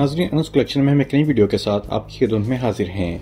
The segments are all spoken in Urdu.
ناظرین انس کلیکشن میں ہم ایک نئی ویڈیو کے ساتھ آپ کی خدمت میں حاضر ہیں۔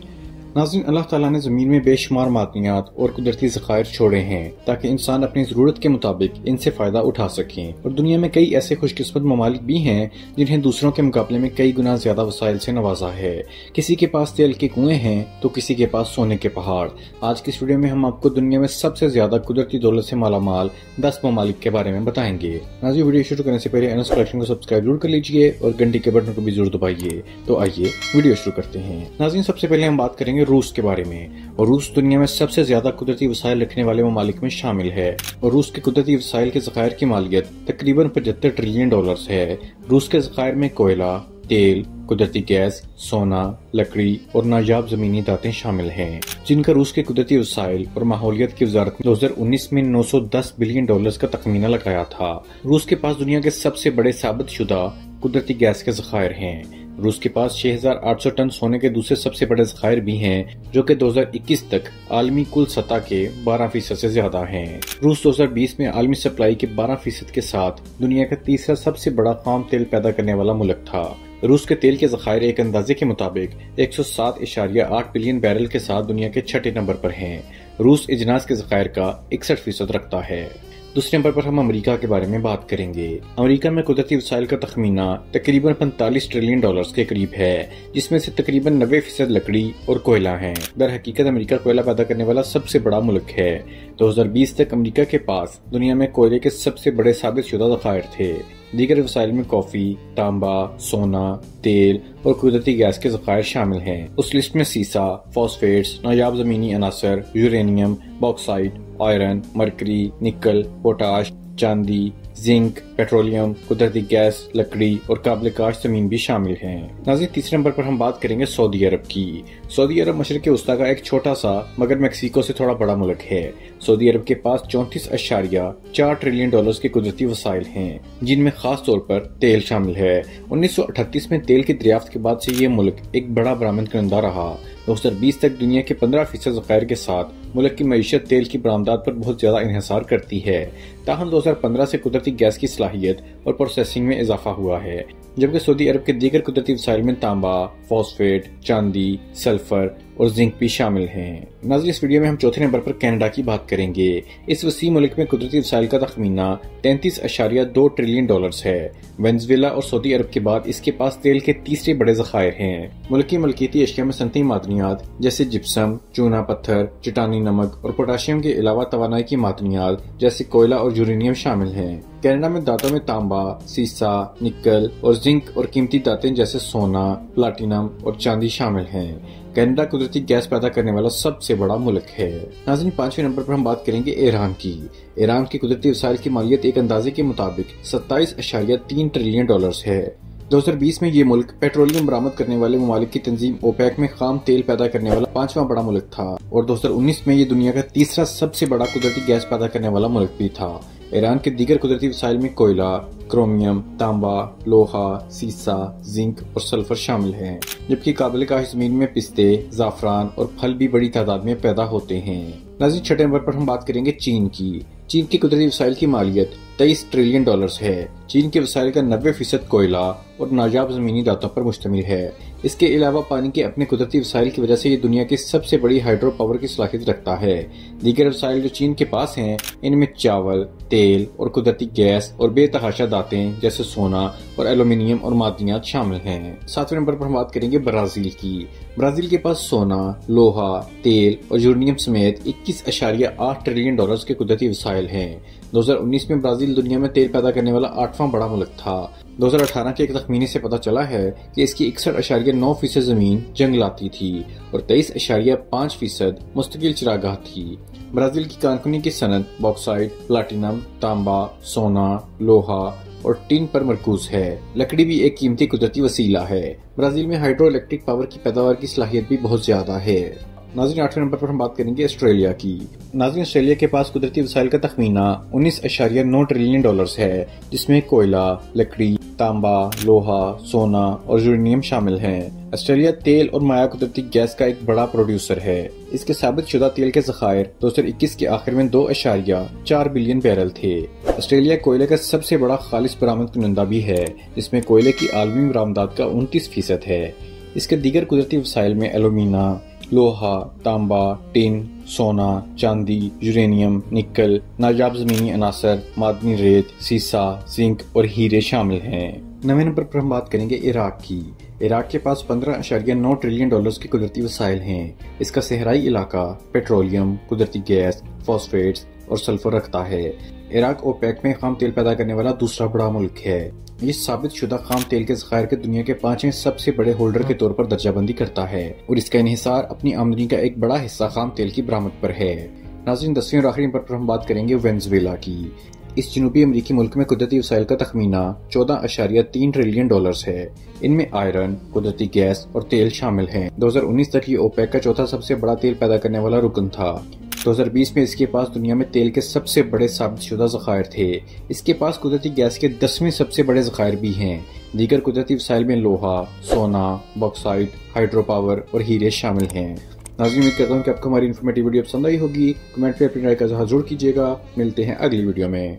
ناظرین اللہ تعالیٰ نے زمین میں بے شمار معدنیات اور قدرتی ذخائر چھوڑے ہیں تاکہ انسان اپنی ضرورت کے مطابق ان سے فائدہ اٹھا سکیں، اور دنیا میں کئی ایسے خوش قسمت ممالک بھی ہیں جنہیں دوسروں کے مقابلے میں کئی گنا زیادہ وسائل سے نوازا ہے۔ کسی کے پاس تیل کے کنویں ہیں تو کسی کے پاس سونے کے پہاڑ۔ آج کی اس ویڈیو میں ہم آپ کو دنیا میں سب سے زیادہ قدرتی دولت سے مالا مال 10 ممالک کے بارے میں بتائیں گے۔ ناظرین ویڈیو شروع کرنے سے پہلے انس کلیکشن کو سبسکرائب ضرور کر لیجئے اور گھنٹی کے بٹن کو بھی ضرور دبائیے۔ تو آئیے ویڈیو شروع کرتے ہیں۔ ناظرین سب سے پہلے ہم بات کریں گے روس کے بارے میں، اور روس دنیا میں سب سے زیادہ قدرتی وسائل رکھنے والے ممالک میں شامل ہے، اور روس کے قدرتی وسائل کے ذخائر کی مالیت تقریباً $75 ٹریلین ہے۔ روس کے ذخائر میں کوئلہ، تیل، قدرتی گیس، سونا، لکڑی اور نایاب زمینی دھاتیں شامل ہیں، جن کا روس کے قدرتی وسائل اور ماحولیات کی وزارت نے 2019 میں $910 بلین کا تخمینہ لگایا تھا۔ روس کے پاس دنیا کے سب سے بڑے ثابت شدہ قدرتی گیس کے ذخائر ہیں۔ روس کے پاس 6800 ٹن سونے کے دوسرے سب سے بڑے ذخائر بھی ہیں، جو کہ 2021 تک عالمی کل سطح کے 12% سے زیادہ ہیں۔ روس 2020 میں عالمی سپلائی کے 12% کے ساتھ دنیا کا تیسرا سب سے بڑا خام تیل پیدا کرنے والا ملک تھا۔ روس کے تیل کے ذخائر ایک اندازے کے مطابق 107.8 بلین بیرل کے ساتھ دنیا کے 6 نمبر پر ہیں۔ روس اجناس کے ذخائر کا 61% رکھتا ہے۔ دوسرے نمبر پر ہم امریکہ کے بارے میں بات کریں گے۔ امریکہ میں قدرتی وسائل کا تخمینہ تقریباً $45 ٹریلین کے قریب ہے، جس میں سے تقریباً 90% لکڑی اور کوئلہ ہیں۔ در حقیقت امریکہ کوئلہ پیدا کرنے والا سب سے بڑا ملک ہے۔ 2020 تک امریکہ کے پاس دنیا میں کوئلے کے سب سے بڑے ثابت شدہ ذخائر تھے۔ دیگر وسائل میں کافی، تانبا، سونا، تیل اور قدرتی گیس کے ذخائر شامل ہیں۔ اس لسٹ میں سیسا، فاسفیٹس، نایاب زمینی عناصر، یورینیم، باکسائٹ، آئرن، مرکری، نکل، پوٹاش، چاندی، زنک، پیٹرولیم، قدرتی گیس، لکڑی اور قابل کاشت زمین بھی شامل ہیں۔ ناظرین تیسرے نمبر پر ہم بات کریں گے سعودی عرب کی۔ سعودی عرب مشرق وسطیٰ کا ایک چھوٹا سا مگر میکسیکو سے تھوڑا بڑا ملک ہے۔ سعودی عرب کے پاس $34.4 ٹریلین کے قدرتی وسائل ہیں، جن میں خاص طور پر تیل شامل ہے۔ 1938 میں تیل کی دریافت کے بعد سے یہ ملک ایک بڑا برآمد کنندہ رہا۔ 2020 تک دنیا کے 15% ذخائر کے ساتھ ملک کی معیشت تیل کی برآمدات پر بہت زیادہ انحصار کرتی ہے۔ تاہم 2015 سے قدرتی گیس کی صلاحیت اور پروسیسنگ میں اضافہ ہوا ہے، جبکہ سعودی عرب کے دیگر قدرتی وسائل میں تانبا، فاسفیٹ، چاندی، سلفر اور زنک بھی شامل ہیں۔ ناظرین اس ویڈیو میں ہم چوتھے نمبر پر کینیڈا کی بات کریں گے۔ اس وسیع ملک میں قدرتی وسائل کا تخمینہ $33.2 ٹریلین ہے۔ وینزویلا اور سعودی عرب کے بعد اس کے پاس تیل کے تیسرے بڑے ذخائر ہیں۔ ملک کی ملکیتی اشیاء میں صنعتی معدنیات جیسے جپسم، چونا پتھر، چٹانی نمک اور پوٹاشیم کے علاوہ توانائی کی معدنیات جیسے کوئلہ اور یورینیم شامل ہیں۔ کینیڈا میں دھاتوں میں تانبا، سیسا، نکل اور زنک اور قیمتی دھاتیں جیسے سونا، پلاٹینم اور چاندی شامل ہیں۔ کینیڈا قدرتی گیس پیدا کرنے والا سب سے بڑا ملک ہے۔ ناظرین پانچویں نمبر پر ہم بات کریں گے ایران کی۔ ایران کی قدرتی وسائل کی مالیت ایک اندازے کے مطابق $27.3 ٹریلین ہے۔ 2020 میں یہ ملک پیٹرولیم برآمد کرنے والے ممالک کی تنظیم اوپیک میں خام تیل پیدا کرنے والا 5واں بڑا ملک تھا، اور 2019 میں یہ دنیا کا تیسرا سب سے بڑا قدرتی گیس پیدا کرنے والا ملک بھی تھا۔ ایران کے دیگر قدرتی وسائل میں کوئلہ، کرومیم، تانبا، لوہا، سیسا، زنک اور سلفر شامل ہیں، جبکہ قابل کاشت زمین میں پستے، زعفران اور پھل بھی بڑی تعداد میں پیدا ہوتے ہیں۔ ناظرین چھٹے نمبر پر ہم بات کریں گے چین کی۔ چین کی قدرتی وسائل کی مالیت $23 ٹریلین ہے۔ چین کے وسائل کا 90% کوئلہ اور نایاب زمینی دھاتوں پر مشتمل ہے۔ اس کے علاوہ پانی کے اپنے قدرتی وسائل کی وجہ سے یہ دنیا کی سب سے بڑی ہائیڈرو پاور کی صلاحیت رکھتا ہے۔ دیگر وسائل جو چین کے پاس ہیں ان میں چاول، تیل اور قدرتی گیس اور بے تحاشا دھاتیں جیسے سونا اور ایلومینیم اور معدنیات شامل ہیں۔ ساتویں نمبر پر ہم بات کریں گے برازیل کی۔ برازیل کے پاس سونا، لوہا، تیل اور یورینیم سمیت $21.8 ٹریلین کے قدرتی وسائل ہیں۔ 2019 میں برازیل دنیا میں تیل پیدا کرنے والا 8واں بڑا ملک تھا۔ 2018 کے ایک تخمینے سے پتہ چلا ہے کہ اس کی 61.9% زمین جنگلاتی تھی اور 23.5% مستقل چراگاہ تھی۔ برازیل کی کانکنی کی صنعت باکسائٹ، پلاٹینم، تانبا، سونا، لوہا اور ٹین پر مرکوز ہے۔ لکڑی بھی ایک قیمتی قدرتی وسیلہ ہے۔ برازیل میں ہائیڈرو الیکٹرک پاور کی پیداوار کی صلاحیت بھی بہت زیادہ ہے۔ ناظرین 8ویں نمبر پر ہم بات کریں گے آسٹریلیا کی۔ ناظرین آسٹریلیا کے پاس قدرتی وسائل کا تخمینہ $19.9 ٹریلین ہے، جس میں کوئلہ، لکڑی، تانبا، لوہا، سونا اور یورینیم شامل ہیں۔ آسٹریلیا تیل اور مائع قدرتی گیس کا ایک بڑا پروڈیوسر ہے۔ اس کے ثابت شدہ تیل کے ذخائر 2021 کے آخر میں 2.4 بلین بیرل تھے۔ آسٹریلیا کوئلے کا سب سے بڑا خالص برآمد کنندہ بھی ہے، جس میں کوئلے کی عالمی برآمدات کا 29% ہے۔ اس کے دیگر قدرتی وسائل میں ایلومینا، لوہا، تانبا، ٹن، سونا، چاندی، یورینیم، نکل، نایاب زمینی عناصر، معدنی ریت، سیسا، زنک اور ہیرے شامل ہیں۔ 9 نمبر پر ہم بات کریں گے عراق کی۔ عراق کے پاس 15.9 ٹریلین ڈالرز کے قدرتی وسائل ہیں۔ اس کا صحرائی علاقہ پیٹرولیم، قدرتی گیس، فاسفیٹس اور سلفر رکھتا ہے۔ عراق اوپیک میں خام تیل پیدا کرنے والا دوسرا بڑا ملک ہے۔ یہ ثابت شدہ خام تیل کے ذخائر کے دنیا کے 5ویں سب سے بڑے ہولڈر کے طور پر درجہ بندی کرتا ہے اور اس کا انحصار اپنی آمدنی کا ایک بڑا حصہ خام تیل کی برآمد پر ہے۔ ناظرین، 10ویں اور آخری نمبر پر ہم بات کریں گے وینزویلا کی۔ اس جنوبی امریکی ملک میں قدرتی وسائل کا تخمینہ 14.3 ٹریلین ڈالرز ہے۔ ان میں آئرن، قدرتی گیس اور تیل شامل ہیں۔ 2019 تک یہ اوپیک کا چوتھا سب سے بڑا تیل پیدا کرنے والا رکن تھا۔ 2020 میں اس کے پاس دنیا میں تیل کے سب سے بڑے ثابت شدہ ذخائر تھے۔ اس کے پاس قدرتی گیس کے 10ویں سب سے بڑے ذخائر بھی ہیں۔ دیگر قدرتی وسائل میں لوہا، سونا، باکسائٹ، ہائیڈرو پاور اور ہیرے شامل ہیں۔ ناظرین، امید کرتا ہوں کہ آپ کو ہماری انفارمیٹیو ویڈیو پسند آئی ہوگی۔ کمنٹ پہ اپنی رائے کا اظہار ضرور کیجیے گا۔ ملتے ہیں اگلی ویڈیو میں۔